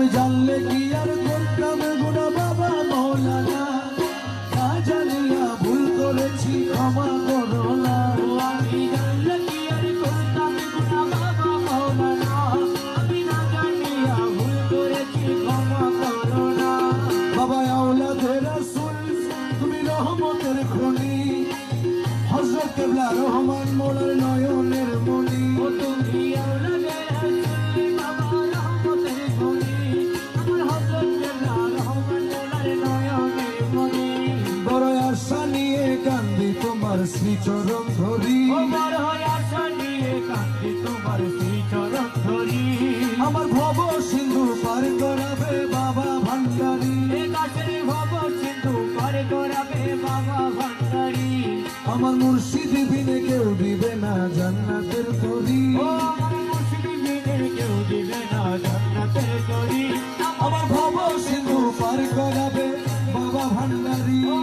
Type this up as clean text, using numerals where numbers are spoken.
আমি জানলে কি আর করতাম গুনাহ বাবা মৌলানা, না জানিয়া ভুল করেছি ক্ষমা করো না। আমি জানলে কি আর করতাম গুনাহ বাবা মৌলানা, আমি না জানিয়া ভুল করেছি ক্ষমা করো না। বাবা আওলাদে রাসূল তুমি রহমতের খনি, হযরত কিবলা রহমান মোলার নয়নের মনি। ও তুমি আওলাদে রাসূল বাবা রহমতের খনি, আমার হযরত কিবলা রহমান মোলার নয়নের মনি। বড় আশা নিয়ে কান্দি তোমার শ্রীচরণ ধরি, ও বড় আশা নিয়ে কান্দি তোমার শ্রীচরণ ধরি। আমার ভব সিন্ধু পার করাবে বাবা ভান্ডারী, এ কাছের ভব সিন্ধু পার করাবে বাবা ভান্ডারী। আমার মুর্শিদ বিনে কেউ দিবে না জান্নাতের তরি। ও আমার মুর্শিদ বিনে কেউ দিবে না জান্নাতের তরি। আমার ভব সিন্ধু পার করাবে বাবা ভান্ডারী, ও